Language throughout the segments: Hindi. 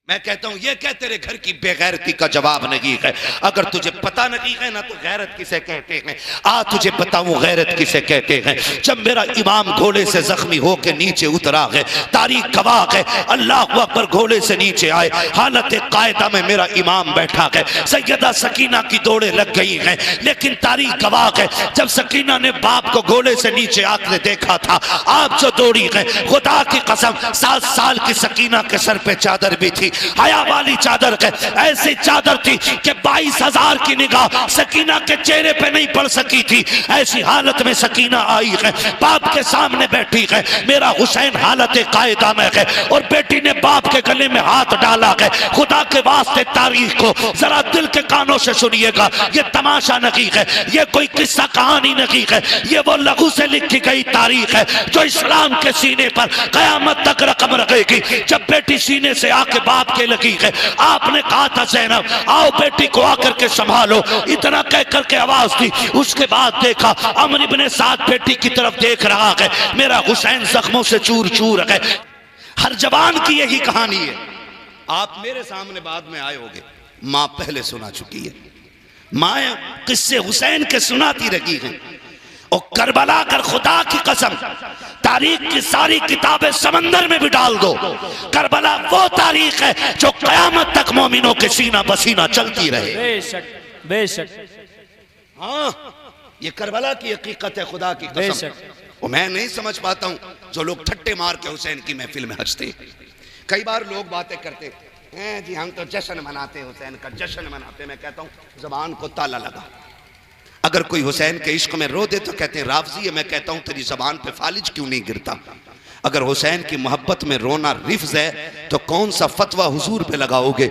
मैं कहता हूं ये क्या तेरे घर की बेगैरती का जवाब नहीं है। अगर तुझे पता नहीं है ना तो गैरत किसे कहते हैं, आ तुझे बताऊं गैरत किसे कहते हैं। जब मेरा इमाम घोड़े से जख्मी होके नीचे उतरा है, तारीख गवाह है, अल्लाह अकबर घोड़े से नीचे आए, हालत कायदा में मेरा इमाम बैठा है, सैयदा सकीना की दौड़े लग गई हैं, लेकिन तारीख गवाह है जब सकीना ने बाप को घोड़े से नीचे आकर देखा था, आप जो दौड़ी है, खुदा की कसम 7 साल की सकीना के सर पे चादर भी थी, हया वाली चादर है, ऐसी चादर थी कि 22,000 की निगाह सकीना के चेहरे पे नहीं पड़ सकी थी। ऐसी हालत में सकीना आई है, बाप के सामने बैठी है, मेरा हुसैन हालत कायदा में है और बेटी ने बाप के गले में हाथ डाला है। खुदा के वास्ते तारीख को जरा दिल के कानों से सुनिएगा, ये तमाशा नहीं है, ये कोई किस्सा कहानी नहीं है, ये वो लघु से लिखी गई तारीख है जो इस्लाम के सीने पर कयामत तक रकम रखेगी। जब बेटी सीने से आके बाप के लगी है, आपने कहा था ज़ैनब आओ बेटी को आकर के संभालो, इतना कह करके आवाज दी। उसके बाद देखा अमर इब्ने साद बेटी की तरफ देख रहा है, मेरा हुसैन जख्मों से चूर चूर है। हर जवान की यही कहानी है। आप मेरे सामने बाद में आए होगे, माँ पहले सुना चुकी है, माँ किस्से हुसैन के सुनाती रही हैं। और करबला कर खुदा की कसम तारीख की सारी किताबें समंदर में भी डाल दो, करबला वो तारीख है जो कयामत तक मोमिनों के सीना बसीना चलती रहे। बेशक बेशक, हाँ ये करबला की हकीकत है, खुदा की कसम। और मैं नहीं समझ पाता हूँ जो लोग ठट्टे मार के हुसैन की महफिल में हंसते। कई बार लोग बातें करते हैं जी हम तो जश्न मनाते, हुसैन का जश्न मनाते। मैं कहता हूँ जबान को ताला लगा। अगर कोई हुसैन के इश्क में रो दे तो कहते हैं राफ़ज़ी है, मैं कहता हूं तेरी ज़बान पे फालिज क्यों नहीं गिरता। अगर हुसैन की मोहब्बत में रोना रिफ्ज़ है तो कौन सा फतवा हुजूर पे लगाओगे।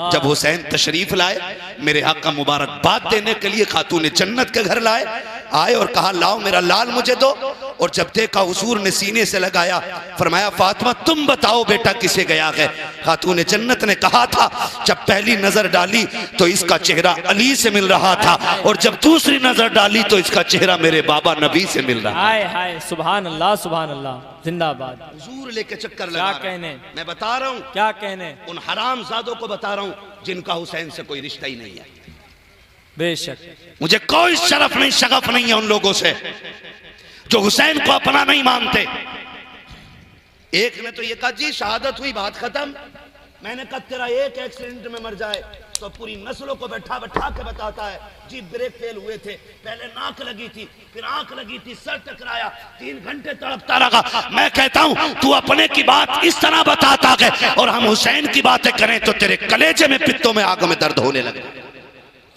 जब हुसैन तशरीफ लाए, मेरे आका मुबारकबाद देने के लिए खातून जन्नत के घर लाए, आए और कहा लाओ मेरा लाल मुझे दो। और जब देखा हुजूर ने सीने से लगाया, फरमाया फातिमा तुम बताओ बेटा किसे गया है। खातून जन्नत ने कहा था जब पहली नजर डाली तो इसका चेहरा अली से मिल रहा था, और जब दूसरी नजर डाली तो इसका चेहरा मेरे बाबा नबी से मिल रहा। हाय हाय सुभान अल्लाह सुभान अल्लाह, जिंदाबाद। हुजूर लेके चक्कर लगा क्या कहने, मैं बता रहा हूँ क्या कहने, उन हरामजादों को बता रहा हूँ जिनका हुसैन से कोई रिश्ता ही नहीं है। बेशक मुझे कोई शरफ नहीं शगफ नहीं है उन लोगों से जो हुसैन को अपना नहीं मानते। एक ने तो ये कहा जी शहादत हुई बात खत्म। मैंने कहा तेरा एक एक्सीडेंट में मर जाए तो पूरी नस्लों को बैठा बैठा के बताता है जी ब्रेक फेल हुए थे, पहले नाक लगी थी, फिर आंख लगी थी, सर टकराया, 3 घंटे तड़पता रहा। मैं कहता हूं तू अपने की बात इस तरह बताता है और हम हुसैन की बातें करें तो तेरे कलेजे में पित्तों में आग में दर्द होने लगे।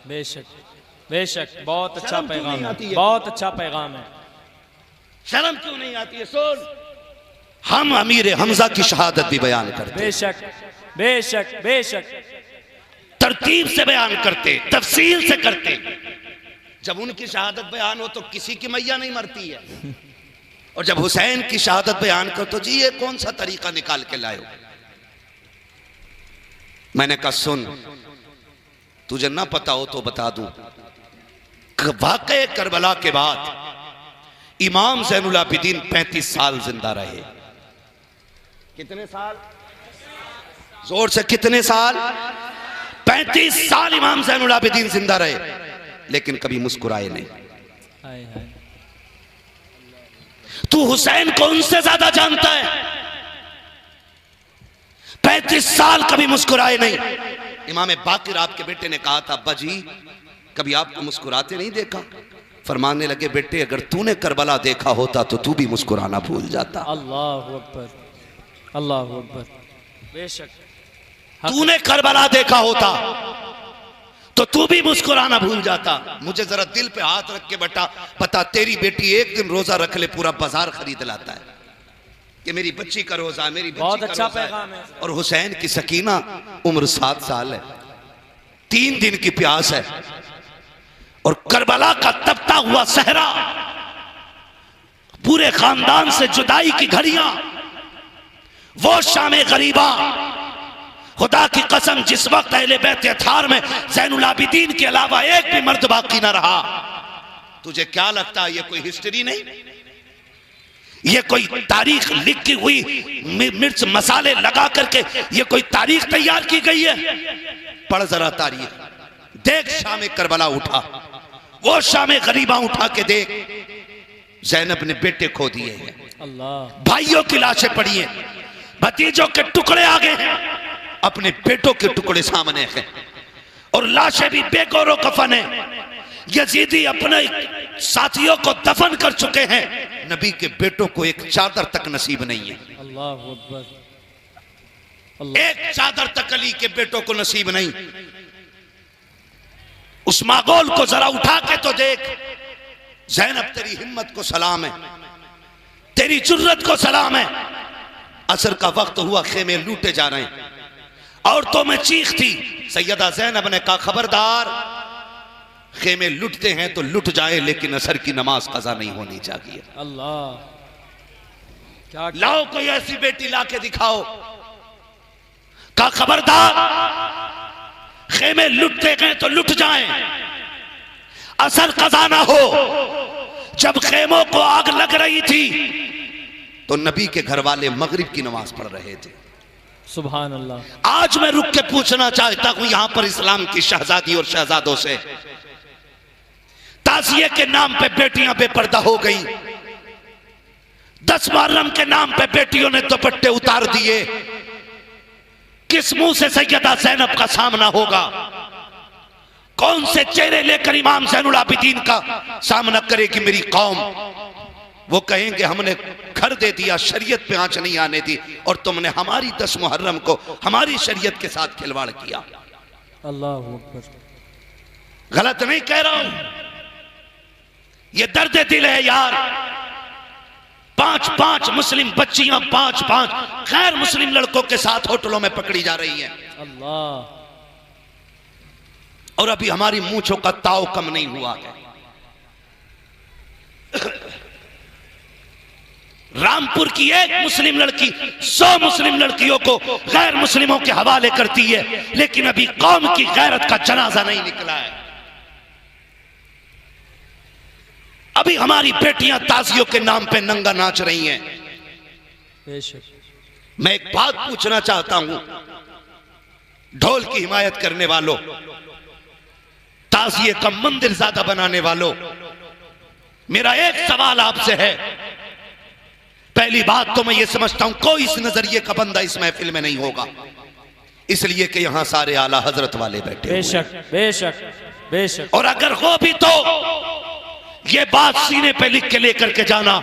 बेशक बेशक, बहुत अच्छा पैगाम है, बहुत अच्छा पैगाम है। शर्म क्यों नहीं आती है? सुन, हम अमीर हमजा की शहादत भी बयान करते, बेशक बेशक बेशक, तरतीब से बयान करते, तफसील से करते। जब उनकी शहादत बयान हो तो किसी की मैया नहीं मरती है, और जब हुसैन की शहादत बयान करो तो जी ये कौन सा तरीका निकाल के लाए हो। मैंने कहा सुन, तुझे ना पता हो तो बता दूं, वाक़े करबला के बाद इमाम ज़ैनुल आबिदीन 35 साल जिंदा रहे। कितने साल? जोर से कितने साल? 35 साल इमाम ज़ैनुल आबिदीन जिंदा रहे, लेकिन कभी मुस्कुराए नहीं। हाय हाय, तू हुसैन को उनसे ज्यादा जानता है। 35 साल कभी मुस्कुराए नहीं। इमाम बाकिर आपके बेटे ने कहा था अब्बा जी कभी आपको मुस्कुराते नहीं देखा। फरमाने लगे बेटे अगर तूने करबला देखा होता तो तू भी मुस्कुराना भूल जाता। अल्लाह अकबर अल्लाह अकबर, बेशक तूने करबला देखा होता तो तू भी मुस्कुराना भूल जाता। मुझे जरा दिल पे हाथ रख के बता, पता तेरी बेटी एक दिन रोजा रख ले पूरा बाजार खरीद लाता है कि मेरी बच्ची का रोजा, मेरी बच्ची बहुत का अच्छा रोजा पैगाम है। और हुसैन की सकीना उम्र 7 साल है, 3 दिन की प्यास है, और करबला का तपता हुआ सहरा, पूरे खानदान से जुदाई की घड़ियां, वो शामे गरीबा। खुदा की कसम जिस वक्त अहले बैत अथार में ज़ैनुल आबिदीन के अलावा एक भी मर्द बाकी ना रहा। तुझे क्या लगता है ये कोई हिस्ट्री नहीं? ये कोई तारीख लिखी हुई मिर्च मसाले लगा करके ये कोई तारीख तैयार की गई है? पढ़ जरा तारीख, देख शाम करबला उठा, वो शाम गरीबा उठा के देख, ज़ैनब ने बेटे खो दिए हैं, अल्लाह, भाइयों की लाशें पड़ी हैं, भतीजों के टुकड़े आ गए हैं, अपने बेटों के टुकड़े सामने हैं और लाशें भी बेगौरो कफन है। यजीदी अपने साथियों को दफन कर चुके हैं, नबी के बेटों को एक चादर तक नसीब नहीं है। अल्लाहु अकबर, एक चादर तक अली के बेटों को नसीब नहीं। उस मागोल को जरा उठा के तो देख। ज़ैनब तेरी हिम्मत को सलाम है, तेरी जुर्रत को सलाम है। असर का वक्त हुआ, खेमे लूटे जा रहे हैं, औरतों में चीख थी। सैयदा ज़ैनब ने कहा खबरदार, खेमे लुटते हैं तो लुट जाए लेकिन असर की नमाज कज़ा नहीं होनी चाहिए। अल्लाह, क्या लाओ कोई ऐसी बेटी लाके दिखाओ। कहा खबरदार, खेमे लुटते हैं तो लुट जाएं, असर कज़ा ना हो। जब खेमों को आग लग रही थी तो नबी के घर वाले मगरिब की नमाज पढ़ रहे थे। सुभान अल्लाह। आज मैं रुक के पूछना चाहता हूं यहां पर इस्लाम की शहजादी और शहजादों से, ताज़िये के नाम पे बेटियां बेपर्दा हो गई, 10 मुहर्रम के नाम पे बेटियों ने दुपट्टे उतार दिए। किस मुंह से सैयदा ज़ैनब का सामना होगा? कौन से चेहरे लेकर इमाम ज़ैनुल आबिदीन का सामना करेगी मेरी कौम? वो कहेंगे हमने घर दे दिया, शरीयत पे आंच नहीं आने दी, और तुमने हमारी 10 मुहर्रम को हमारी शरीयत के साथ खिलवाड़ किया। अल्लाहु अकबर। गलत नहीं कह रहा हूं, ये दर्द दिल है यार। 5-5 मुस्लिम बच्चियां 5-5 गैर मुस्लिम लड़कों के साथ होटलों में पकड़ी जा रही हैं। अल्लाह, और अभी हमारी मूंछों का ताव कम नहीं हुआ है। रामपुर की एक मुस्लिम लड़की 100 मुस्लिम लड़कियों को गैर मुस्लिमों के हवाले करती है, लेकिन अभी कौम की गैरत का जनाजा नहीं निकला है। अभी हमारी बेटियां ताजियों के नाम पे नंगा नाच रही हैं। बेशक। मैं एक बात पूछना चाहता हूं ढोल की हिमायत करने वालों, ताजिए का मंदिर ज्यादा बनाने वालों, मेरा एक सवाल आपसे है। पहली बात तो मैं ये समझता हूं कोई इस नजरिए का बंदा इस महफिल में नहीं होगा, इसलिए कि यहां सारे आला हजरत वाले बैठे। बेशक बेशक बेशक। और अगर हो भी तो ये बात सीने पे लिख के लेकर के जाना।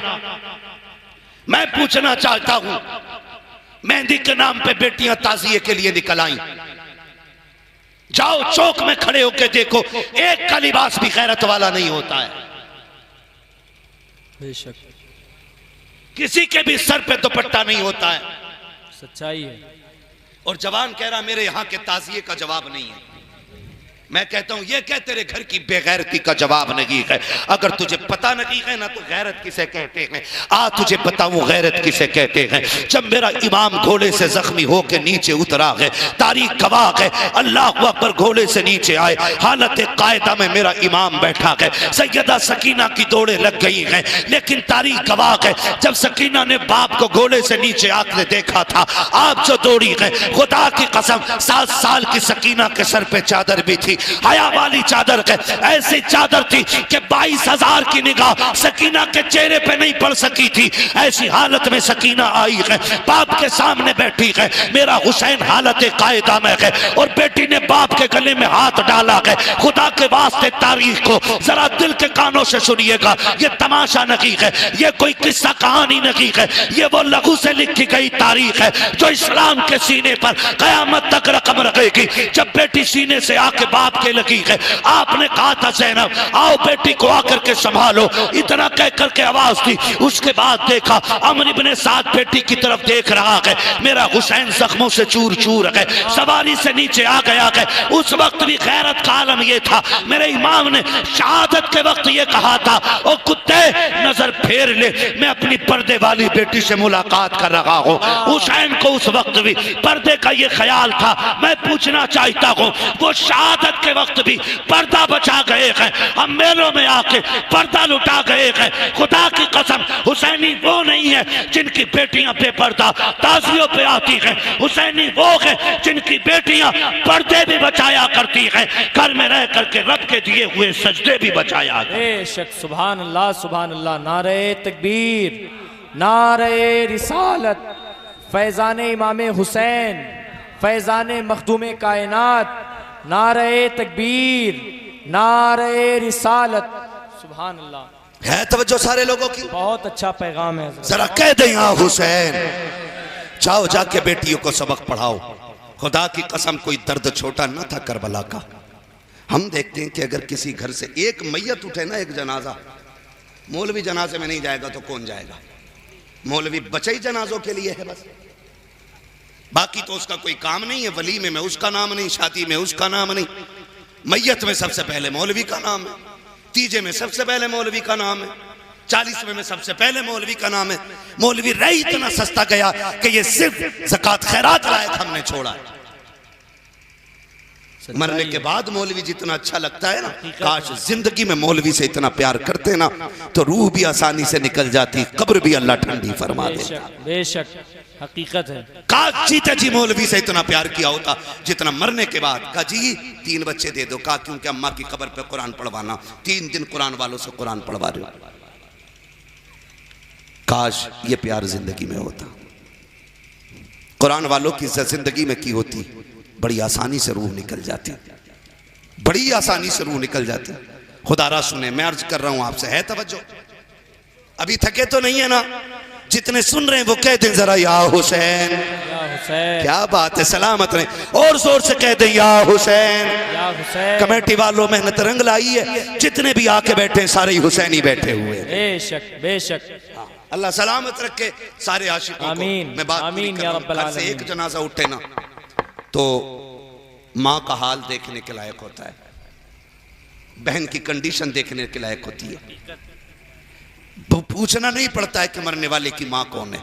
मैं पूछना चाहता हूं, मेहंदी के नाम पे बेटियां ताजिए के लिए निकल आई, जाओ चौक में खड़े होकर देखो, एक का लिबास भी गैरत वाला नहीं होता है। बेशक। किसी के भी सर पे दुपट्टा नहीं होता है। सच्चाई है। और जवान कह रहा मेरे यहां के ताजिए का जवाब नहीं है। मैं कहता हूं ये क्या तेरे घर की बेगैरती का जवाब नहीं है? अगर तुझे पता नहीं है ना तो गैरत किसे कहते हैं, आ तुझे बताऊं गैरत किसे कहते हैं। जब मेरा इमाम घोड़े से जख्मी होकर नीचे उतरा है, तारीख गवाह है, अल्लाह अकबर घोड़े से नीचे आए, हालत कायदा में मेरा इमाम बैठा है, सैयदा सकीना की दौड़े लग गई हैं, लेकिन तारीख गवाह है जब सकीना ने बाप को घोड़े से नीचे आकर देखा था, आप जो दौड़ी है, खुदा की कसम 7 साल की सकीना के सर पे चादर भी थी, हया वाली चादर है, ऐसी चादर थी कि 22,000 की निगाह सकीना के चेहरे पे नहीं पड़ सकी थी। ऐसी हालत में सकीना आई है, बाप के सामने बैठी है, मेरा हुसैन हालत कायदा में है, और बेटी ने बाप के गले में हाथ डाला है। खुदा के वास्ते तारीख को जरा दिल के कानों से सुनिएगा, ये तमाशा नहीं है, ये कोई किस्सा कहानी नहीं है, ये वो लघु से लिखी गई तारीख है जो इस्लाम के सीने पर कयामत तक रकम रखेगी। जब बेटी सीने से आके बाप के लगी है, आपने कहा था ज़ैनब आओ बेटी को आकर के संभालो, इतना कह करके आवाज दी। उसके बाद देखा अमर इब्ने साद बेटी की तरफ देख रहा है, मेरा हुसैन जख्मों से चूर चूर है, सवारी से नीचे आ गया है। उस वक्त भी गैरत का आलम यह था, मेरे इमाम ने शहादत के वक्त ये कहा था, ओ कुत्ते नजर फेर ले, मैं अपनी पर्दे वाली बेटी से मुलाकात कर रहा हूँ। हुसैन को उस वक्त भी पर्दे का ये ख्याल था। मैं पूछना चाहता हूँ वो शहादत जिहाद के वक्त भी पर्दा बचा गए हैं, हम मेलों में आके पर्दा लुटा गए हैं। खुदा की कसम हुसैनी वो नहीं है जिनकी बेटियां बेपर्दा ताजियों पे आती हैं, हुसैनी वो है जिनकी बेटियां पर्दे भी बचाया करती हैं, घर में रह करके रब के दिए हुए सजदे भी बचाया। बेशक, सुभान अल्लाह सुभान अल्लाह। नारे तकबीर, नारे रिसालत, फैजान इमाम हुसैन, फैजान मखदूम कायनात, नारे तकबीर, नारे रिसालत, सुभान अल्लाह। है तवज्जो सारे लोगों की? बहुत अच्छा पैगाम है। जरा कह दे यहाँ हुसैन, जाओ जाके बेटियों को सबक पढ़ाओ। खुदा की कसम कोई दर्द छोटा न था करबला का। हम देखते हैं कि अगर किसी घर से एक मैयत उठे ना, एक जनाजा, मौलवी जनाजे में नहीं जाएगा तो कौन जाएगा? मौलवी बचे ही जनाजों के लिए है बस, बाकी तो उसका कोई काम नहीं है। वलीमे में उसका नाम नहीं, शादी में उसका नाम नहीं, मैयत में सबसे पहले मौलवी का नाम है, तीजे में सबसे पहले मौलवी का नाम है, 40वें में सबसे पहले मौलवी का नाम है। मौलवी रही इतना सस्ता गया कि ये सिर्फ ज़कात खैरात लायक हमने छोड़ा है। मरने के बाद मौलवी जितना अच्छा लगता है ना, काश जिंदगी में मौलवी से इतना प्यार करते ना तो रूह भी आसानी से निकल जाती, कब्र भी अल्लाह ठंडी फरमा देता। बेशक, हकीकत है। काश जीते जी मौलवी से इतना प्यार किया होता जितना मरने के बाद। कहा जी 3 बच्चे दे दो, कहा क्योंकि अम्मा की कब्र पे कुरान पढ़वाना, 3 दिन कुरान वालों से कुरान पढ़वा रहे हो। काश ये प्यार जिंदगी में होता, कुरान वालों की जिंदगी में की होती, बड़ी आसानी से रूह निकल जाती, बड़ी आसानी से रूह निकल जाती। खुदारा सुने, मैं अर्ज कर रहा हूं आपसे, है तवज्जो? अभी थके तो नहीं है ना? जितने सुन रहे हैं वो कह दें जरा या हुसैन। क्या बात है, सलामत रहे, और जोर से कह दें या हुसैन। कमेटी वालों मेहनत रंग लाई है, जितने भी आके बैठे हैं सारे ही हुसैनी बैठे हुए हैं। बेशक बेशक, अल्लाह सलामत रखे सारे आशिकों को। मैं बात आमीन या रब्बल घर से एक जनाजा उठे ना तो माँ का हाल देखने के लायक होता है, बहन की कंडीशन देखने के लायक होती है। पूछना नहीं पड़ता है कि मरने वाले की माँ कौन है।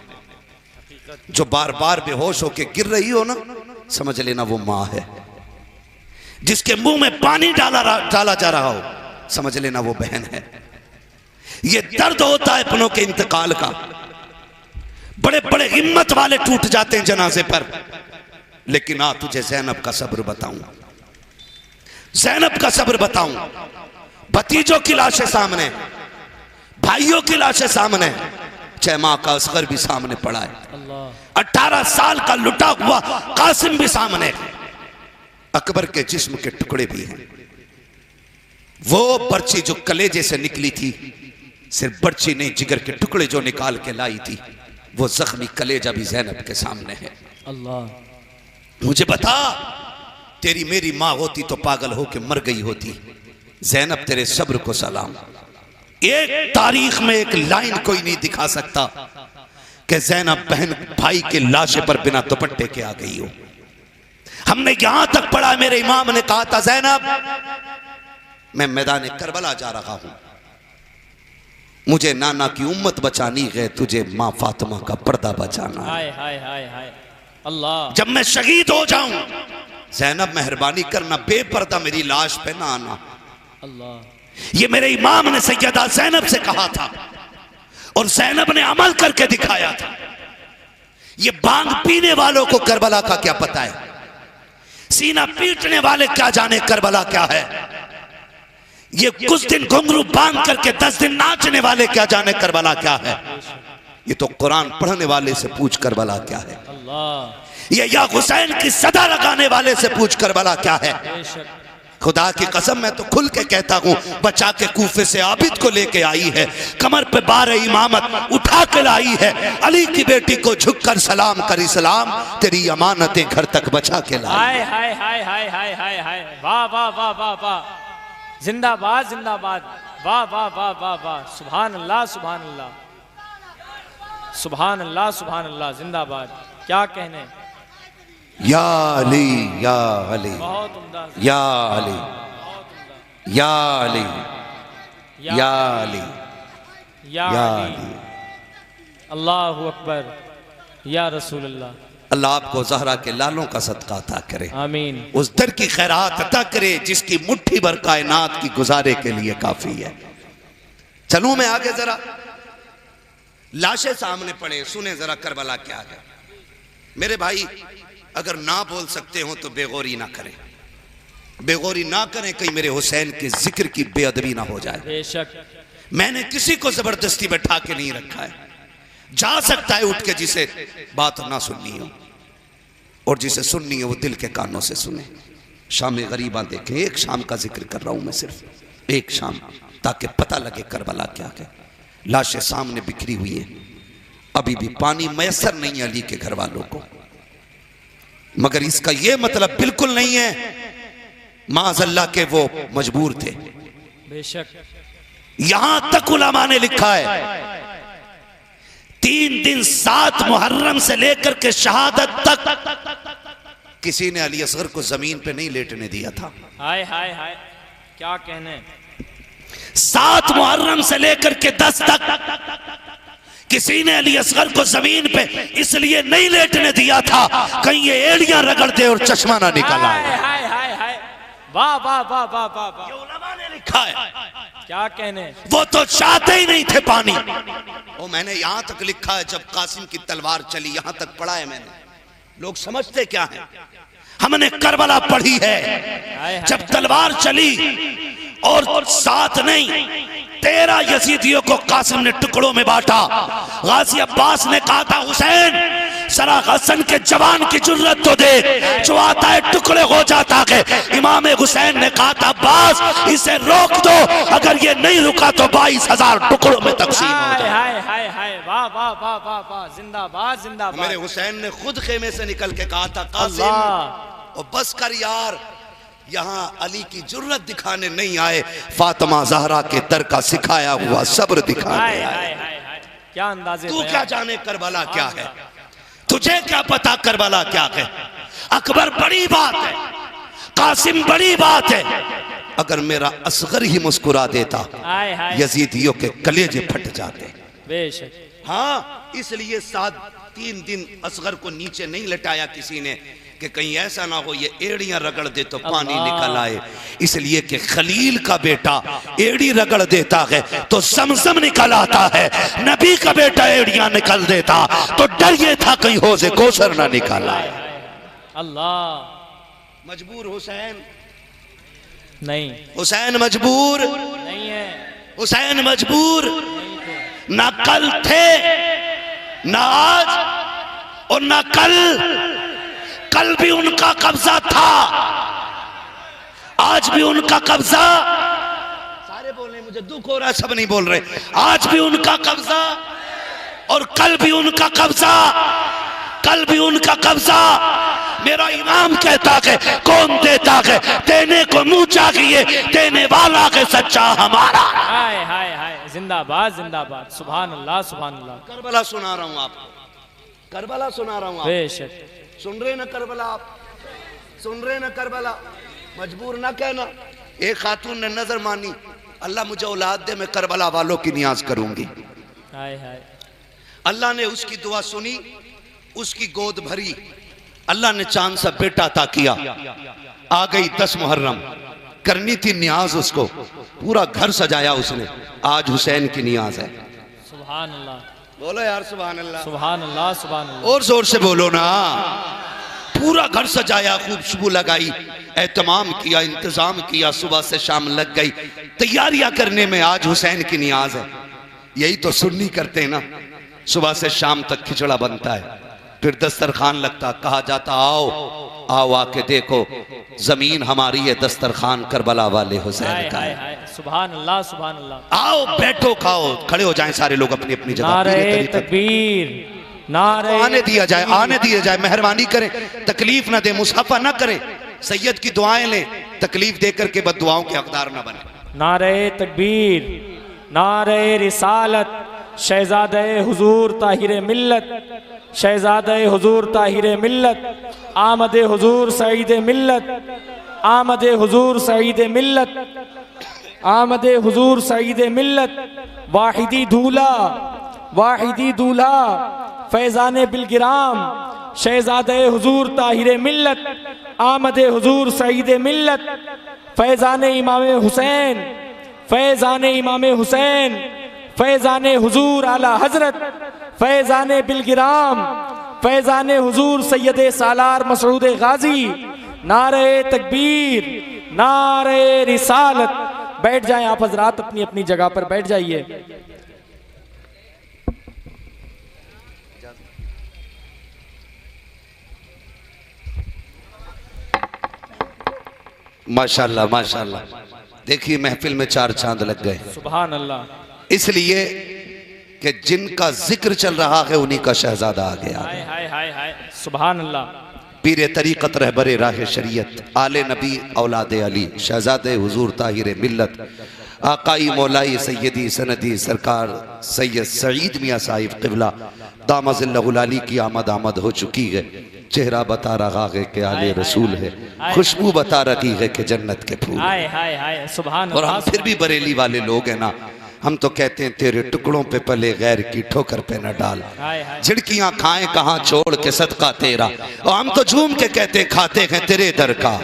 जो बार बार बेहोश होके गिर रही हो ना, समझ लेना वो माँ है। जिसके मुंह में पानी डाला जा रहा हो, समझ लेना वो बहन है। ये दर्द होता है अपनों के इंतकाल का। बड़े बड़े हिम्मत वाले टूट जाते हैं जनाजे पर, लेकिन आ तुझे ज़ैनब का सब्र बताऊं, ज़ैनब का सब्र बताऊं। भतीजों की लाशें सामने, भाइयों की लाशें सामने, चाहे माँ का असगर भी सामने पड़ा है, 18 साल का लुटा हुआ कासिम भी सामने, अकबर के जिस्म के टुकड़े भी हैं। वो पर्ची जो कलेजे से निकली थी, सिर्फ पर्ची नहीं, जिगर के टुकड़े जो निकाल के लाई थी, वो जख्मी कलेजा भी ज़ैनब के सामने है। अल्लाह, मुझे बता, तेरी मेरी माँ होती तो पागल होके मर गई होती। ज़ैनब तेरे सब्र को सलाम। एक तारीख में एक लाइन कोई नहीं दिखा सकता कि ज़ैनब बहन भाई के लाशे पर बिना दुपट्टे के आ गई हो। हमने यहां तक पढ़ा, मेरे इमाम ने कहा था, ज़ैनब मैं मैदान करबला जा रहा हूं, मुझे नाना की उम्मत बचानी है, तुझे माँ फातिमा का पर्दा बचाना है। हाय हाय हाय हाय अल्लाह, जब मैं शहीद हो जाऊं, ज़ैनब मेहरबानी करना बेपर्दा मेरी लाश पे ना आना। अल्लाह, ये मेरे इमाम ने सैयदा ज़ैनब से कहा था और ज़ैनब ने अमल करके दिखाया था। ये बांग पीने वालों को करबला का क्या पता है, सीना पीटने वाले क्या जाने करबला क्या है। ये कुछ दिन घुंघरू बांध करके 10 दिन नाचने वाले क्या जाने करबला क्या है। ये तो कुरान पढ़ने वाले से पूछ करबला क्या है। ये या हुसैन की सदा लगाने वाले से पूछ करबला क्या है। खुदा की कसम मैं तो खुल के कहता हूँ, बचा के कूफे से आबिद को लेके आई है, कमर पे 12 इमामत उठा के लाई है, अली की बेटी को झुककर सलाम कर इस्लाम तेरी अमानतें घर तक बचा के लाई। हाय हाय हाय हाय हाय हाय हाय, वाह वाह वाह वाह वाह, जिंदाबाद जिंदाबाद, वाह वाह वाह वाह वाह, सुभान अल्लाह सुभान अल्लाह सुभान अल्लाह सुभान अल्लाह, जिंदाबाद। क्या कहने, या अली या अली बहुत उम्दा, या अली या अली या अली या अली, अल्लाहु अकबर, या रसूल अल्लाह। अल्लाह आपको ज़हरा के लालों का सदका अता करे, आमीन। उस दर की खैरात अता करे जिसकी मुट्ठी भर कायनात की गुजारे के लिए काफी है। चलूं मैं आगे जरा, लाशें सामने पड़े, सुने जरा करबला क्या है। मेरे भाई अगर ना बोल सकते हो तो बेगौरी ना करें, बेगौरी ना करें, कहीं मेरे हुसैन के जिक्र की बेअदबी ना हो जाए। बेशक मैंने किसी को जबरदस्ती बैठा के नहीं रखा है, जा सकता है उठ के जिसे बात ना सुननी हो, और जिसे सुननी है वो दिल के कानों से सुने। शाम गरीबा देखें, एक शाम का जिक्र कर रहा हूं मैं, सिर्फ एक शाम, ताकि पता लगे करबला क्या है। लाशें सामने बिखरी हुई हैं, अभी भी पानी मैसर नहीं है अली के घर वालों को, मगर इसका यह मतलब बिल्कुल नहीं है माज़अल्लाह के वो मजबूर थे। बेशक यहां तक उलमा ने लिखा है 3 दिन 7 मुहर्रम से लेकर के शहादत तक किसी ने अली असगर को जमीन पे नहीं लेटने दिया था। हाय हाय हाय, क्या कहने। 7 मुहर्रम से लेकर के 10 तक किसी ने अली असगर को जमीन पे इसलिए नहीं लेटने दिया था कहीं ये एड़ियां रगड़ दे और चश्मा ना निकल आए। हाय हाय हाय हाय, वाह वाह वाह वाह वाह वाह, ये उलमा ने लिखा है, क्या कहने। वो तो चाहते ही नहीं थे पानी। वो मैंने यहां तक लिखा है जब कासिम की तलवार चली, यहां तक पढ़ा है मैंने। लोग समझते क्या है, हमने करबला पढ़ी है जब तलवार चली और 7 नहीं 13 यजीदियों को कासिम ने टुकड़ों में बांटा। गाजी अब्बास ने कहा था हुसैन सरा हसन के जवान की जुर्रत तो दे, जो आता है टुकड़े हो जाता है। इमाम हुसैन ने कहा था अब्बास इसे रोक दो, अगर ये नहीं रुका तो 22,000 टुकड़ों में तकसीम हो जाए। हाय हाय हाय, वाह वाह वाह वाह वाह, जिंदाबाद जिंदाबाद। मेरे हुसैन ने खुद खेमे से निकल के कहा था कासिम और बस कर यार, यहां अली की जुर्रत दिखाने नहीं आए, फातिमा ज़हरा के दर का सिखाया हुआ सब्र दिखाने आए। क्या अंदाज़े। तू क्या जाने करबला क्या है, तुझे क्या पता करबला क्या है। अकबर बड़ी बात है, कासिम बड़ी बात है, अगर मेरा असगर ही मुस्कुरा देता यजीदियों के कलेजे फट जाते। बेशक हाँ, इसलिए 3 दिन असगर को नीचे नहीं लटाया किसी ने कि कहीं ऐसा ना हो ये एड़ियां रगड़ दे तो पानी निकल आए। इसलिए कि खलील का बेटा एड़ी रगड़ देता है तो समसम निकल आता है, नबी का बेटा एड़ियां निकल देता तो डर ये था कहीं हौज़े कौसर ना निकल आए। अल्लाह। मजबूर हुसैन नहीं, हुसैन मजबूर नहीं है, हुसैन मजबूर ना कल थे ना आज और ना कल भी उनका कब्जा था, आज भी उनका कब्जा। सारे बोल रहे, मुझे दुख हो रहा है, सब नहीं बोल रहे। आज भी उनका कब्जा और कल भी उनका कब्जा, कल भी उनका कब्जा। मेरा इमाम कहता है कौन देता है, देने को मुंह चाहिए, देने वाला है सच्चा हमारा। हाय हाय हाय, जिंदाबाद जिंदाबाद, सुभान अल्लाह सुभान अल्लाह। करबला सुना रहा हूँ आपको, करबला सुना रहा हूँ। बेशक सुन रहे ना करबला, आप सुन रहे ना करबला। मजबूर ना कहना। एक खातून ने नजर मानी, अल्लाह मुझे औलाद दे, मैं करबला वालों की नियाज करूंगी। हाय हाय, अल्लाह ने उसकी दुआ सुनी, उसकी गोद भरी, अल्लाह ने चांद सा बेटा अता किया। आ गई 10 मुहर्रम, करनी थी नियाज उसको, पूरा घर सजाया उसने। आज हुसैन की नियाज है। सुभान अल्लाह, बोलो यार सुभान अल्लाह, सुभान अल्लाह सुभान अल्लाह। और जोर से बोलो ना। पूरा घर सजाया, खूब खुशबू लगाई, एहतमाम किया, इंतजाम किया, सुबह से शाम लग गई तैयारियां करने में। आज हुसैन की नियाज है। यही तो सुन्नी करते हैं ना, सुबह से शाम तक खिचड़ा बनता है, फिर दस्तरखान लगता, कहा जाता आओ आओ आके देखो जमीन हमारी है, दस्तरखान करबला वाले हुसैन का है। सुभान अल्लाह सुभान अल्लाह। आओ बैठो खाओ, खड़े हो जाएं सारे लोग अपनी अपनी जगह। नारे तकबीर, नारे आने दिया जाए, आने दिया जाए, मेहरबानी करें, तकलीफ ना दे, मुसाफा ना करें, सैयद की दुआएं लें, तकलीफ देकर के बददुआओं के हकदार ना बने। नारे तकबीर, नारे रिसालत, शहजादे हुजूर ताहिर मिल्लत, शहजादे हुजूर ताहिर मिल्लत, आमदे हुजूर सईद मिल्लत, आमदे हुजूर सईद मिल्लत, आमदे हुजूर सईद मिल्लत, वाहिदी दूल्हा, वाहिदी दूल्हा, फैजान बिलगिराम, शहजादे हुजूर ताहिर मिल्लत, आमद हुजूर सईद मिल्लत, फैज़ान इमाम हुसैन, फैज़ान इमाम हुसैन, फैज़ान हुजूर आला हजरत, फैज़ान बिलगिराम, फैज़ान हुजूर सैयद सालार मसऊद गाजी। नारे तकबीर, नारे रिसालत। बैठ जाएं आप हजरात, अपनी अपनी जगह पर बैठ जाइए। माशाल्लाह माशाल्लाह, देखिए महफिल में चार चांद लग गए। सुभान अल्लाह। इसलिए कि जिनका जिक्र चल रहा है उन्हीं का शहजादा आ गया। हाय हाय हाय हाय, सुभान अल्लाह। पीर तरीक़त रहबरे राह शरीयत, आले नबी औलाद अली, शहजादे हुजूर ताहिर मिल्लत, आकाई मौलाई सैयदी सनदी सरकार सैयद सईद मियाँ साहिब क़िबला दामज़िल्लहुल अली की आमद हो चुकी है। चेहरा बता रहा है कि आले रसूल है, खुशबू बता रही है कि जन्नत के फूल। हाय हाय हाय, सुभान और हम अल्लाह। फिर भी बरेली वाले लोग हैं ना, हम तो कहते हैं तेरे टुकड़ों पे पले गैर की ठोकर पे न डाल, हाय हाय, झिड़कियां खाएं कहाँ छोड़ के सदका तेरा। और हम तो झूम के कहते खाते हैं तेरे दर का,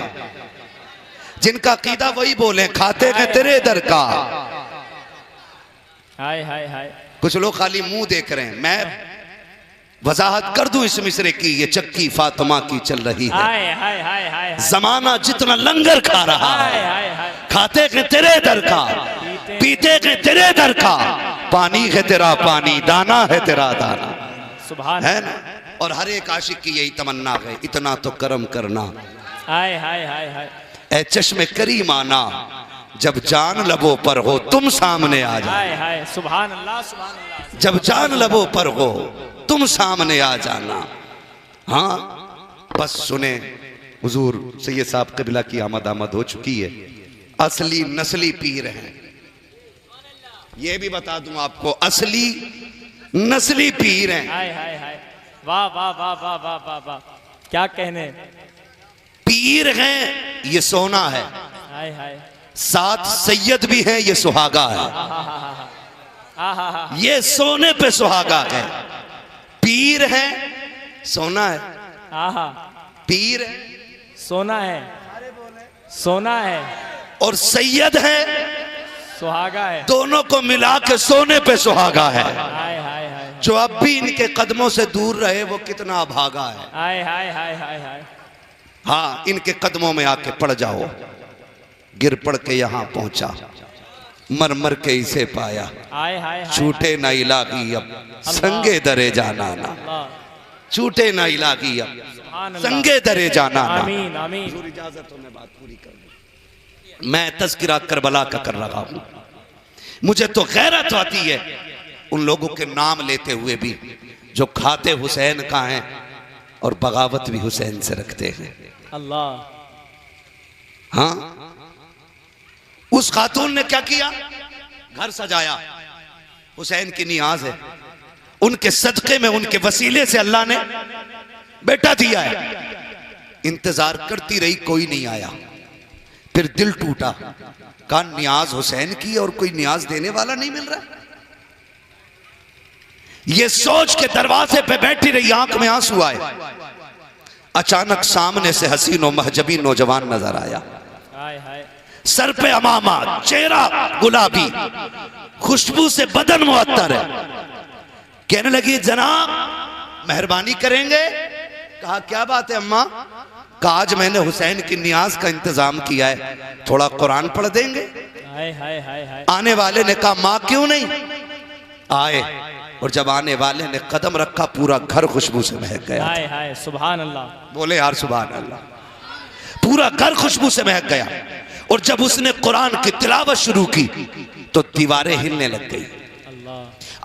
जिनका कीदा वही बोले खाते हैं तेरे दर का। हाय हाय हाय। कुछ लोग खाली मुंह देख रहे हैं, मैं वजाहत कर दूं इस मिसरे की, ये चक्की फातिमा की चल रही है। हाय हाय हाय हाय, जमाना जितना लंगर खा रहा हाय है, हाय हाय, खाते हैं तेरे दर का, पीते हैं तेरे दर का, पानी है तेरा पानी, दाना है तेरा दाना, सुभान है ना। और हर एक आशिक की यही तमन्ना है, इतना तो करम करना हाय हाय हाय हाय, ए चश्मे करीम आना, जब जान लबों पर हो तुम सामने आ जाओ। हाय हाय, सुभान अल्लाह सुभान अल्लाह। जब जान लबों पर हो तुम सामने आ जाना। हाँ बस सुने, हुजूर सैयद साहब क़िबला की आमद हो चुकी है। असली नस्ली पीर हैं, ये भी बता दूं आपको, असली नस्ली पीर हैं। हाय हाय हाय, वाह वाह वाह वाह वाह वाह वाह, क्या कहने। पीर हैं ये सोना है, हाय हाय, साथ सैयद भी है ये सुहागा है। ये सोने पे सुहागा है। पीर है सोना है, आहा, पीर है सोना है, सोना है, और सैयद है, सुहागा है। दोनों को मिला के सोने पे सुहागा है। हाय हाय हाय, जो अब भी इनके कदमों से दूर रहे वो कितना भागा है। हाय हाय हाय हाय हाय, हाँ इनके कदमों में आके पड़ जाओ, गिर पड़ के यहाँ पहुंचा, मर मर के इसे पाया, हाय हाय हाय, छूटे ना इलाही अब संगे दरे जाना ना, छूटे ना इलाही अब सुभान अल्लाह। संगे दरे जाना ना। आमीन आमीन। इजाजत हो मैं बात पूरी कर दूं। मैं तज़किरा करबला का कर रहा हूं, मुझे तो गैरत आती है उन लोगों के नाम लेते हुए भी जो खाते हुसैन का हैं और बगावत भी हुसैन से रखते हैं। अल्लाह। हाँ उस खातून ने क्या किया, घर सजाया, हुसैन की नियाज है, उनके सदके में उनके वसीले से अल्लाह ने बेटा दिया है। इंतजार करती रही कोई नहीं आया, फिर दिल टूटा, कहा नियाज हुसैन की और कोई नियाज देने वाला नहीं मिल रहा। ये सोच के दरवाजे पे बैठी रही, आंख में आंसू आए। अचानक सामने से हसीन और महजबी नौजवान नजर आया, हाय हाय, सर पे अमामा, चेहरा गुलाबी, खुशबू से बदन मुअत्तर है। कहने लगी जनाब मेहरबानी करेंगे। कहा क्या बात है अम्मा। कहा आज मैंने हुसैन की नियाज का इंतजाम किया है, थोड़ा कुरान पढ़ देंगे। हाय हाय हाय हाय, आने वाले ने कहा माँ क्यों नहीं। आए, और जब आने वाले ने कदम रखा पूरा घर खुशबू से महक गया। हाय हाय, सुभान अल्लाह। बोले यार सुभान अल्लाह। पूरा घर खुशबू से महक गया। और जब उसने कुरान की तिलावत शुरू की तो दीवारें हिलने लग गई।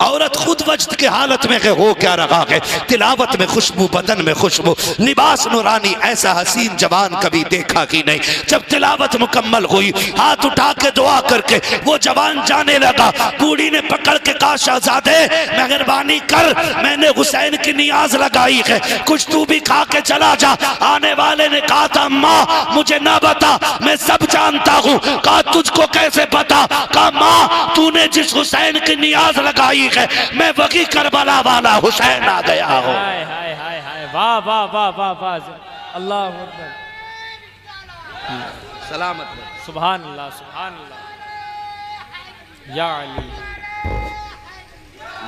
औरत खुद वजद के हालत में हो क्या रहा है, तिलावत में खुशबू, बदन में खुशबू, लिबास नूरानी, ऐसा हसीन जवान कभी देखा कि नहीं। जब तिलावत मुकम्मल हुई, हाथ उठा के दुआ करके वो जवान जाने लगा। बूढ़ी ने पकड़ के कहा शहजादे मेहरबानी कर, मैंने हुसैन की नियाज लगाई है, कुछ तू भी खा के चला जा। आने वाले ने कहा था अम्मा मुझे ना बता, मैं सब जानता हूँ। कहा तुझको कैसे पता। कहा माँ तूने जिस हुसैन की नियाज लगाई है मैं वही करबला वाला हुसैन आ गया हूँ। हाय हाय हाय हाय, वाह वाह वाह वाह वाह, अल्लाह अकबर, सलामत रहे। सुभान अल्लाह सुभान अल्लाह। या अली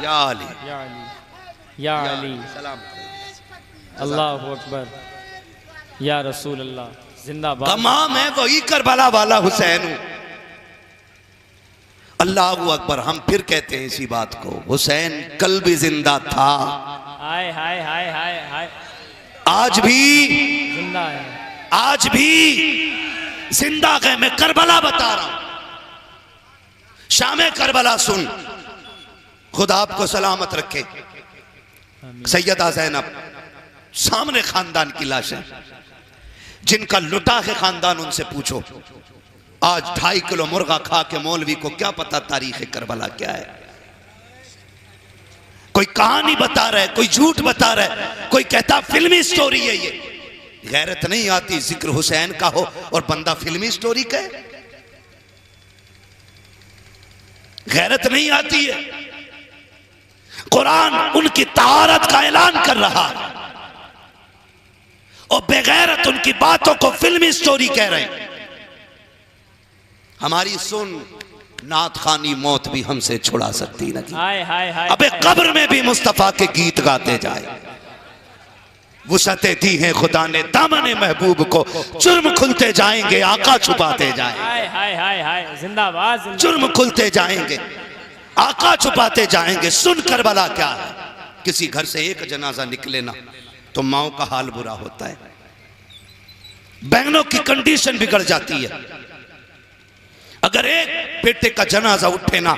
या अली या अली या अली, सलामत रहे। अल्लाह अकबर, या रसूल अल्लाह, जिंदाबाद। तमाम है वही करबला वाला हुसैन हूं। अल्लाह अकबर। हम फिर कहते हैं इसी बात को, हुसैन कल भी जिंदा था, हाय हाय हाय हाय हाय, आज भी जिंदा है। आज भी जिंदा है। मैं करबला बता रहा हूं, शामे करबला सुन। खुदा आपको सलामत रखे। सैयदा ज़ैनब सामने खानदान की लाश है, जिनका लुटा है खानदान, उनसे पूछो आज 2.5 किलो मुर्गा खा के मौलवी को क्या पता तारीख करबला क्या है। कोई कहानी बता रहा है, कोई झूठ बता रहा है, कोई कहता फिल्मी स्टोरी है। ये गैरत नहीं आती जिक्र हुसैन का हो और बंदा फिल्मी स्टोरी कहे। गैरत नहीं आती है। कुरान उनकी तारत का ऐलान कर रहा है और बेगैरत उनकी बातों को फिल्मी स्टोरी कह रहे हैं। हमारी सुन नात खानी मौत भी हमसे छुड़ा सकती नहीं। हाय हाय हाय, अबे कब्र में भी मुस्तफा के गीत गाते जाए। वुसअतें दी हैं खुदा ने दामने महबूब को, जुर्म खुलते जाएंगे आका छुपाते जाएंगे। हाय हाय हाय हाय, जिंदाबाद जिंदाबाद। जुर्म खुलते जाएंगे आका छुपाते जाएंगे। सुन करबला क्या है। किसी घर से एक जनाजा निकले ना तो माओ का हाल बुरा होता है, बहनों की कंडीशन बिगड़ जाती है। अगर एक बेटे का जनाजा उठे ना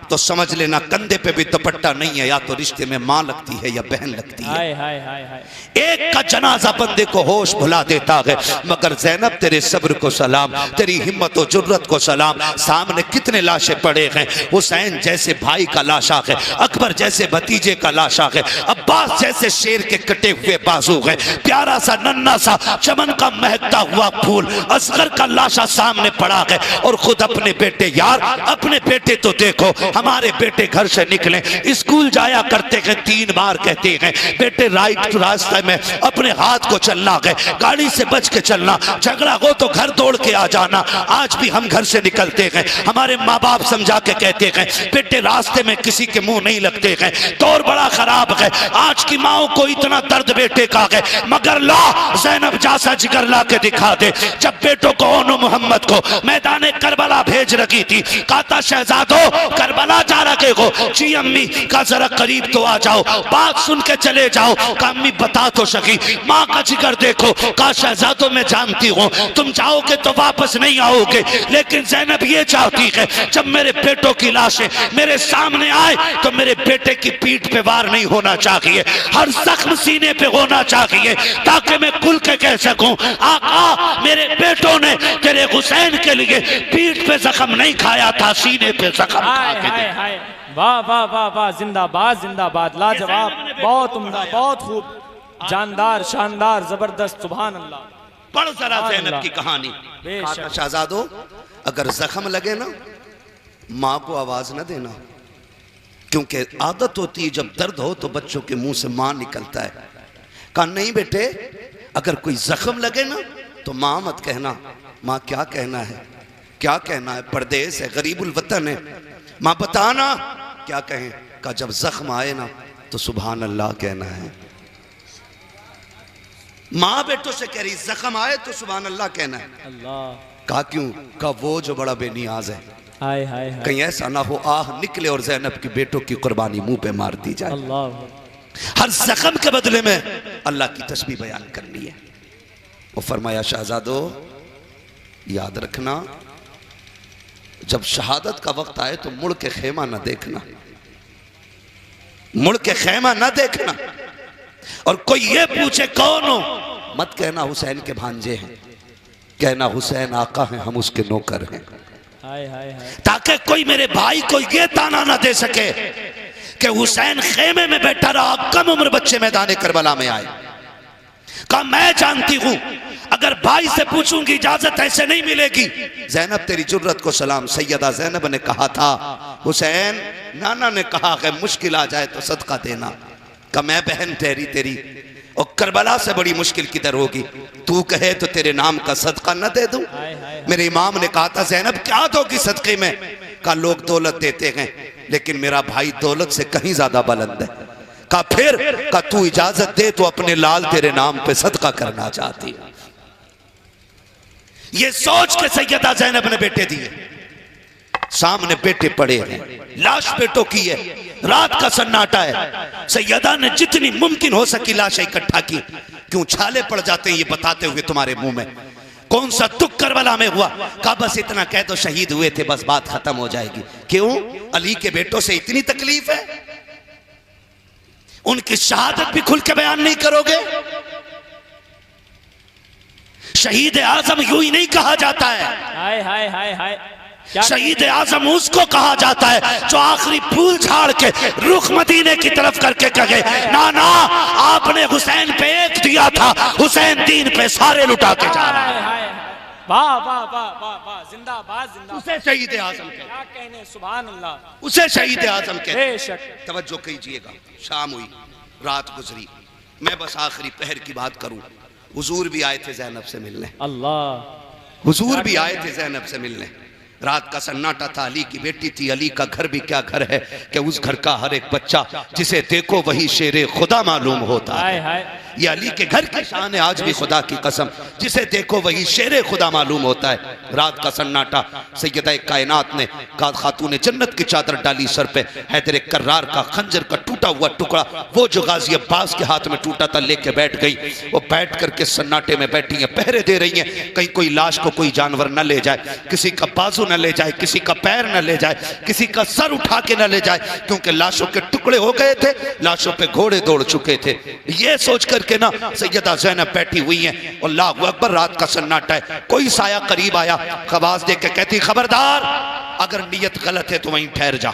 तो समझ लेना कंधे पे भी दुपट्टा नहीं है, या तो रिश्ते में मां लगती है या बहन लगती है। हाय हाय हाय हाय, एक का जनाजा बंदे को होश भुला देता है। मगर ज़ैनब तेरे सब्र को सलाम, तेरी हिम्मत और जुर्रत को सलाम। सामने कितने लाशें पड़े हैं। हुसैन जैसे भाई का लाशा है, अकबर जैसे भतीजे का लाशा है, अब्बास जैसे शेर के कटे हुए बाजू है, प्यारा सा नन्ना सा चमन का महकता हुआ फूल असगर का लाशा सामने पड़ा है। और खुद अपने बेटे, यार अपने बेटे तो देखो, हमारे बेटे घर से निकले स्कूल जाया करते हैं, 3 बार कहते हैं बेटे राइट रास्ते में अपने हाथ को चलना है, गाड़ी से बच के चलना, झगड़ा हो तो घर दौड़ के आ जाना। आज भी हम घर से निकलते हैं, हमारे माँ बाप समझा के कहते हैं बेटे रास्ते में किसी के मुंह नहीं लगते हैं, दौर बड़ा खराब है। आज की माओ को इतना दर्द बेटे का है, मगर ला ज़ैनब जैसा जिगर ला के दिखा दे। जब बेटों को ओनो मोहम्मद को मैदान करबला भेज रखी थी, कहता शहजादो करबला जा रखे हो, जी अम्मी का जरा करीब तो आ जाओ, बात सुन के चले जाओ। का अम्मी बता तो सकी, माँ का जिगर देखो। का शहजादो मैं जानती हूँ तुम जाओगे तो वापस नहीं आओगे, लेकिन ज़ैनब ये चाहती है जब मेरे बेटों की लाशें मेरे सामने आए तो मेरे बेटे की पीठ पे वार नहीं होना चाहिए, हर जख्म सीने पे होना चाहिए, ताकि मैं खुल के कह सकूं आका मेरे बेटों ने तेरे हुसैन के लिए पीठ पे जख्म नहीं खाया था, सीने पे जख्म खा के हाय हाय, वाह वाह वाह वाह, जिंदाबाद जिंदाबाद, लाजवाब, बहुत उम्दा, बहुत खूब, जानदार, शानदार, जबरदस्त, सुभान अल्लाह। पढ़ जरा ज़ैनब की कहानी। बेशक। शहजादो अगर जख्म लगे ना माँ को आवाज न देना, क्योंकि आदत होती है जब दर्द हो तो बच्चों के मुंह से माँ निकलता है। कहा नहीं बेटे, अगर कोई जख्म लगे ना तो माँ मत कहना। माँ क्या कहना है, क्या कहना है, परदेश है, गरीबुल वतन है, माँ बताना क्या कहें। का जब जख्म आए ना तो सुभान अल्लाह कहना है। माँ बेटों से कह रही जख्म आए तो सुभान अल्लाह कहना है। अल्लाह। कहा क्यों? का वो जो बड़ा बेनियाज है, हाय हाय हाय, कहीं ऐसा ना हो आह निकले और ज़ैनब की बेटों की कुर्बानी मुंह पे मार दी जाए। अल्लाह। हर जख्म के बदले में अल्लाह की तस्बीह बयान करनी है। वो फरमाया शहजादो याद रखना, जब शहादत का वक्त आए तो मुड़ के खेमा ना देखना, मुड़ के खेमा ना देखना। और कोई ये पूछे कौन हो, मत कहना हुसैन के भांजे हैं, कहना हुसैन आका हैं, हम उसके नौकर हैं। हाय हाय हाय, ताकि कोई मेरे भाई को ये ताना ना दे सके कि हुसैन खेमे में बैठा रहा, कम उम्र बच्चे मैदान करबला में आए। कहा मैं जानती हूं अगर भाई से पूछूंगी इजाजत ऐसे नहीं मिलेगी। ज़ैनब तेरी जुर्रत को सलाम। सैयदा ज़ैनब ने कहा था हुसैन, नाना ने कहा है मुश्किल आ जाए तो सदका देना। का मैं बहन ठहरी तेरी और करबला से बड़ी मुश्किल किधर होगी? तू कहे तो तेरे नाम का सदका न दे दूं? मेरे इमाम ने कहा था ज़ैनब क्या दोगी सदके में? कहा लोग दौलत देते हैं लेकिन मेरा भाई दौलत से कहीं ज्यादा बुलंद है। कहा फिर? कहा तू इजाजत दे तो अपने लाल तेरे नाम पे सदका करना चाहती। ये सोच के सैयदा ज़ैनब ने बेटे दिए। सामने बेटे पड़े हैं, लाश बेटों की है, रात का सन्नाटा है। सैयदा ने जितनी मुमकिन हो सकी लाशें इकट्ठा की। क्यों छाले पड़ जाते हैं ये बताते हुए तुम्हारे मुंह में? कौन सा दुख करबला में हुआ? कहा बस इतना कह दो शहीद हुए थे, बस बात खत्म हो जाएगी। क्यों? अली के बेटों से इतनी तकलीफ है? उनकी शहादत भी खुल के बयान नहीं करोगे? शहीद आजम यूं ही नहीं कहा जाता है। हाय हाय हाय हाय। शहीद आजम उसको कहा जाता है जो आखिरी फूल झाड़ के रुख मदीने की तरफ करके कहे ना ना आपने हुसैन पे एक दिया था, हुसैन दीन पे सारे लुटा के जा रहा है। वाह वाह वाह वाह वाह, जिंदाबाद जिंदाबाद। उसे शहीद आजम कहते, क्या कहने, सुभान अल्लाह, उसे शहीद आजम कहते। बेशक। तवज्जो कीजिएगा, शाम हुई, रात गुजरी, मैं बस आखिरी पहर की बात करूं। हुजूर भी आए थे ज़ैनब से मिलने, अल्लाह, हुजूर भी आए थे ज़ैनब से मिलने। रात का सन्नाटा था, अली की बेटी थी। अली का घर भी क्या घर है कि उस घर का हर एक बच्चा जिसे देखो वही शेरे खुदा मालूम होता है। ये अली के घर की शान है आज भी, खुदा की कसम, जिसे देखो वही शेरे खुदा मालूम होता है। रात का सन्नाटा, सैयदा कायनात ने खातून जन्नत की चादर डाली सर पे, हैदर कर्रार का खंजर का टूटा हुआ टुकड़ा, वो जो गाजी अब्बास के हाथ में टूटा था, लेके बैठ गई। वो बैठ करके सन्नाटे में बैठी है, पहरे दे रही है कहीं कोई लाश को कोई जानवर न ले जाए, किसी का बाजू न ले जाए, किसी का पैर न ले जाए, किसी का सर उठा के न ले जाए, क्योंकि लाशों के टुकड़े हो गए थे, लाशों पे घोड़े दौड़ चुके थे। ये सोच करके ना सैयदा ज़ैनब बैठी हुई है। अल्लाहु अकबर, रात का सन्नाटा है। कोई साया करीब आया, आवाज दे के कहती खबरदार, अगर नीयत गलत है तो वहीं ठहर जा,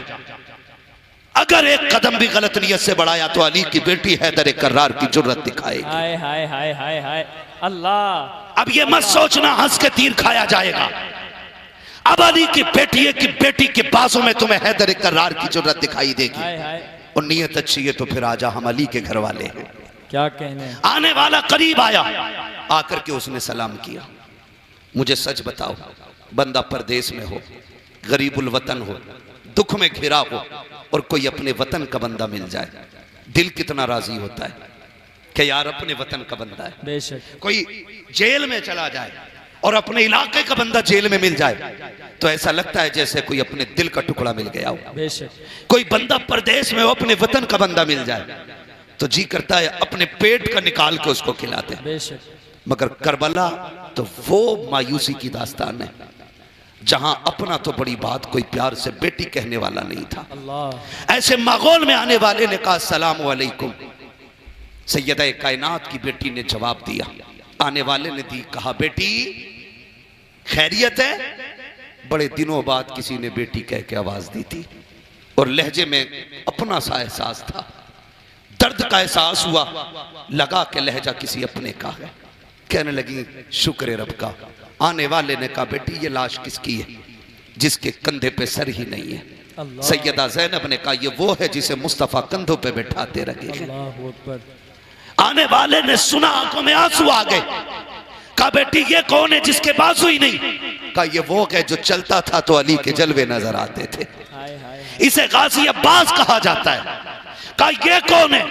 अगर एक कदम भी गलत नीयत से बढ़ाया तो अली की बेटी हैदर कर्रार की जुर्रत दिखाएगी। हाय हाय हाय हाय हाय, अल्लाह। अब ये मत सोचना हंस के तीर खाया जाएगा। अब अली की बेटी है कि बेटी के बाजू में तुम्हें हैदर कर्रार की जुर्रत दिखाई देगी। हाय हाय, और नीयत अच्छी है तो फिर आजा, हम अली के घर वाले हैं। क्या कहने। आने वाला करीब आया, आकर के उसने सलाम किया। मुझे सच बताओ, बंदा परदेश में हो, गरीबुल वतन हो, दुख में घिरा हो, और कोई अपने वतन का बंदा मिल जाए, दिल कितना राजी होता है कि यार अपने वतन का बंदा है। बेशक। कोई जेल में चला जाए और अपने इलाके का बंदा जेल में मिल जाए तो ऐसा लगता है जैसे कोई अपने दिल का टुकड़ा मिल गया हो। बेशक। कोई बंदा परदेश में हो, अपने वतन का बंदा मिल जाए तो जी करता है अपने पेट का निकाल के उसको खिलाते हैं। बेशक। मगर करबला तो वो मायूसी की दास्तान है जहां अपना तो बड़ी बात, कोई प्यार से बेटी कहने वाला नहीं था। अल्लाह। ऐसे माहौल में आने वाले ने कहा अस्सलाम वालेकुम। सैयदा कायनात की बेटी ने जवाब दिया, आने वाले ने दी, कहा बेटी खैरियत है? बड़े दिनों बाद किसी ने बेटी कह के आवाज दी थी और लहजे में अपना सा एहसास था, दर्द का एहसास हुआ, लगा के लहजा किसी अपने का है। कहने लगी शुक्र रब का। आने वाले ने कहा बेटी ये लाश किसकी है जिसके कंधे पे सर ही नहीं है? सैयदा ज़ैनब ने कहा ये वो है जिसे मुस्तफ़ा कंधों पे बैठाते रखे हैं। अल्लाहू अकबर। आने वाले ने सुना, आंखों में आंसू आ गए। कहा बेटी ये कौन है जिसके बाजू ही नहीं? कहा ये वो है जो चलता था तो अली के जलवे नजर आते थे, हाय हाय, इसे गाजी अब्बास कहा जाता है। कहा ये कौन है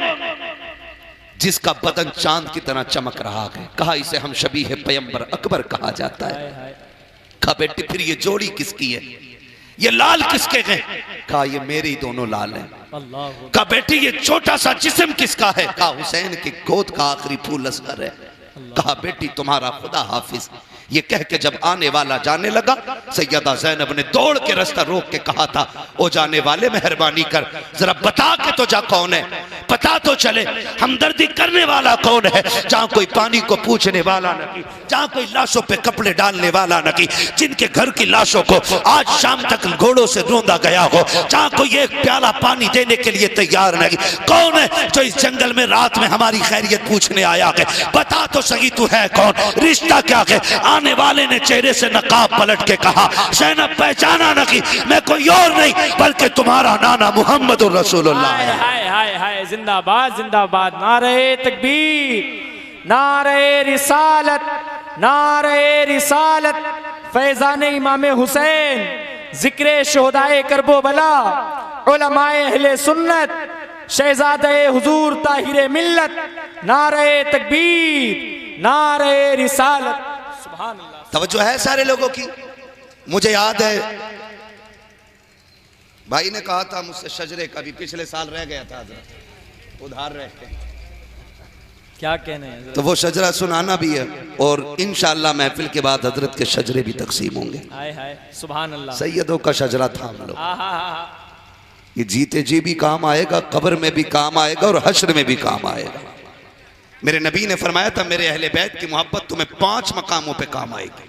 जिसका बदन चांद की तरह चमक रहा है? कहा इसे हम शबीह पैगंबर अकबर कहा जाता है। हाय हाय। कहा बेटी फिर ये जोड़ी किसकी है, ये लाल किसके हैं? कहा ये मेरे ही दोनों लाल हैं। अल्लाह। कहा बेटी ये छोटा सा जिस्म किसका है? कहा हुसैन की गोद का आखिरी फूल असगर है। कहा बेटी तुम्हारा खुदा हाफिज। ये कह के जब आने वाला जाने लगा, सैयदा ज़ैनब ने दौड़ के रास्ता रोक के कहा था, ओ जाने वाले मेहरबानी कर, जरा बता के तो जा कौन है, पता तो चले, हमदर्दी करने वाला कौन है? जहां कोई पानी को पूछने वाला न की, जहां कोई लाशों पे कपड़े डालने वाला न की, जिनके घर की लाशों को आज शाम तक घोड़ों से रोंदा गया हो, जहां कोई एक प्याला पानी देने के लिए तैयार नहीं, कौन है जो इस जंगल में रात में हमारी खैरियत पूछने आया है? बता तो सही तू है कौन, रिश्ता क्या है? आने वाले ने चेहरे से नकाब पलट के कहा, ज़ैनब पहचाना नहीं, मैं कोई और नहीं बल्कि तुम्हारा नाना मोहम्मद रसूलुल्लाह है। हाय हाय हाय, जिंदाबाद जिंदाबाद, नारे तकबीर, नारे रिसालत, नारे रिसालत। फैजान इमाम हुसैन, जिक्र शोहदाए करबला, उलमाए अहले सुन्नत, शहजादे हुजूर ताहिरे मिल्लत, नारे तकबीर, नारे रिसालत। सुभान अल्लाह। तवज्जो है सारे लोगों की। मुझे याद है भाई ने कहा था मुझसे शजरे का भी पिछले साल रह गया था उधार रह के, क्या कहने हैं? तो वो शजरा सुनाना भी है और इंशाअल्लाह महफिल के बाद हजरत के शजरे भी तकसीम होंगे। हाय हाय, सुभान अल्लाह। सैयदों का शजरा था हम लोग। ये जीते जी भी काम आएगा, कब्र में भी काम आएगा और हश्र में भी काम आएगा। मेरे नबी ने फरमाया था, मेरे अहले बैत की मोहब्बत तुम्हें 5 मकामों पे काम आएगी।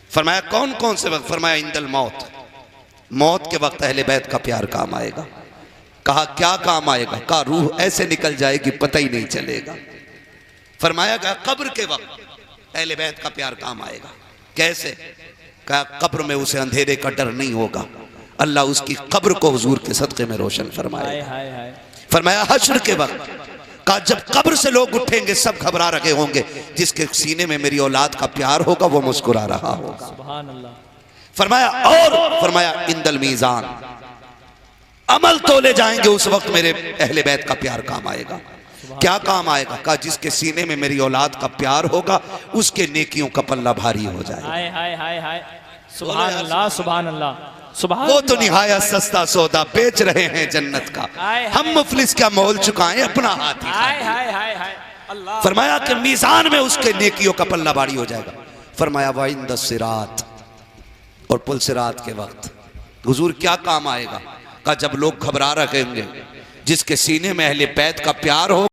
फरमाया कौन कौन से वक्त? फरमाया इंदल मौत, मौत के वक्त अहले बैत का प्यार काम आएगा। कहा क्या काम आएगा? कहा रूह ऐसे निकल जाएगी पता ही नहीं चलेगा। फरमाया गया कब्र के वक्त अहले बैत का प्यार काम आएगा। कैसे? कहा कब्र में उसे अंधेरे का डर नहीं होगा, अल्लाह उसकी कब्र को हुजूर के सदक़े में रोशन फरमाएगा। फरमाया हश्र के वक्त, कहा जब कब्र से लोग उठेंगे सब घबरा रहे होंगे, जिसके सीने में मेरी औलाद का प्यार होगा वो मुस्कुरा रहा होगा। सुभान अल्लाह। फरमाया और फरमाया इंदल मीज़ान, अमल तोले जाएंगे उस वक्त मेरे अहले बैत का प्यार काम आएगा। क्या काम आएगा? कहा जिसके सीने में मेरी औलाद का प्यार होगा उसके नेकियों का पल्ला भारी हो जाएगा। हाय हाय हाय हाय, सुभान अल्लाह सुभान अल्लाह सुभान। वो तो निहायत सस्ता सौदा बेच रहे हैं जन्नत का, हम मुफलिस क्या मोल चुकाएं अपना हाथ ही। हाय हाय हाय हाय अल्लाह। फरमाया कि मीज़ान में उसके नेकियों का पल्ला भारी हो जाएगा। फरमाया वाइंद सिरात, और पुल सिरात के वक्त हुजूर क्या काम आएगा? का जब लोग घबरा रहे होंगे, जिसके सीने में अहले बैत का प्यार हो